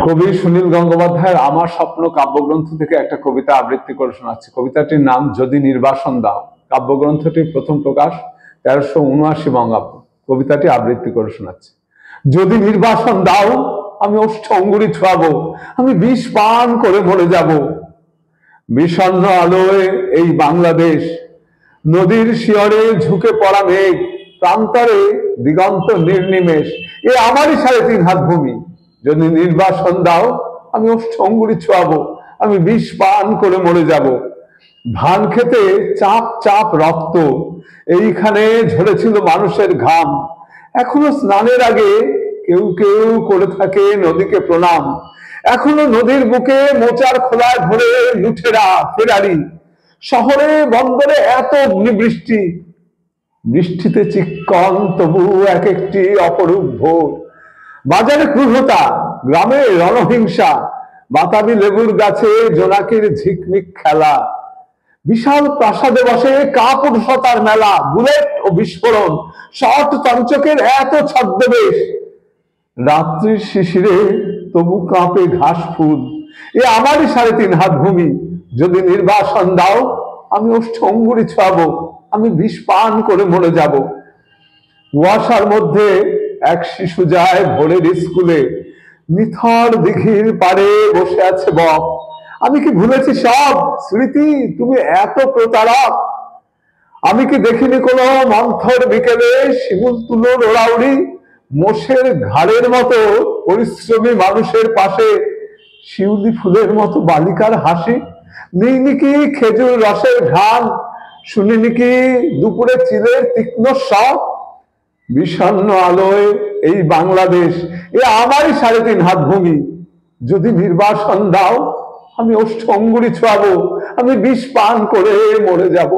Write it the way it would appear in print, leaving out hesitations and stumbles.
কবি সুনীল গঙ্গোপাধ্যায়ের আমার স্বপ্ন কাব্যগ্রন্থ থেকে একটা কবিতা আবৃত্তি করে শোনাচ্ছি। কবিতাটির নাম যদি নির্বাসন দাও। কাব্যগ্রন্থটির প্রথম প্রকাশ 1379 বঙ্গাব্দ। কবিতাটি আবৃত্তি করে শোনাচ্ছি। যদি নির্বাসন দাও, আমি ওষ্ঠ অঙ্গুরি ছোঁয়াবো, আমি বিষ পান করে মরে যাব। বিষণ্ণ আলোয় এই বাংলাদেশ, নদীর শিয়রে ঝুঁকে পড়া মেঘ, প্রান্তরে দিগন্ত নির্নিমেষ, এ আমারই 3.5 হাত ভূমি। যদি নির্বাসন দাও, আমি ওষ্ঠ অঙ্গুরি ছোঁয়াবো, আমি বিষ পান করে মরে যাব। ধান খেতে চাপ চাপ রক্ত, এইখানে ঝরেছিল মানুষের ঘাম। এখনো স্নানের আগে কেউ কেউ করে থাকে নদীকে প্রণাম। এখনো নদীর বুকে মোচার খোলায় ভরে লুঠেরা ফেরারি। শহরে বন্দরে এত অগ্নিবৃষ্টি, বৃষ্টিতে চিক্কন তবু এক একটি অপরূপ ভোর। বাজারে ক্রূরতা, গ্রামে রণহিংসা, বাতাবি লেবুর গাছে জোনাকির ঝিকমিক খেলা। বিশাল প্রাসাদে বসে কাপুরুষতার মেলা, বুলেট ও বিস্ফোরণ, শট তঞ্চকের এত ছদ্মবেশ। রাত্রির শিশিরে তবু কাঁপে ঘাস ফুল, এ আমারই 3.5 হাত ভূমি। যদি নির্বাসন দাও, আমি ওষ্ঠ অঙ্গুরি ছোঁয়াবো, আমি বিষ পান করে মরে যাব। কুয়াশার মধ্যে এক শিশু যায় ভোরের স্কুলে, নিথর দিঘির পাড়ে বসে আছে বক। আমি কি ভুলেছি সব স্মৃতি, তুমি এত প্রতারক? আমি কি দেখিনি কোনো মন্থর বিকেলে শিমুল তুলোর ওড়াউড়ি, মোষের ঘাড়ের মতো পরিশ্রমী মানুষের পাশে শিউলি ফুলের মতো বালিকার হাসি? নিইনি কি খেজুর রসের ঘ্রাণ, শুনিনি কি দুপুরে চিলের তীক্ষ্ণ স্বর? বিষণ্ণ আলোয় এই বাংলাদেশ, এ আমারই 3.5 হাত ভূমি। যদি নির্বাসন দাও, আমি ওষ্ঠ অঙ্গুরি ছোঁয়াবো, আমি বিষ পান করে মরে যাব।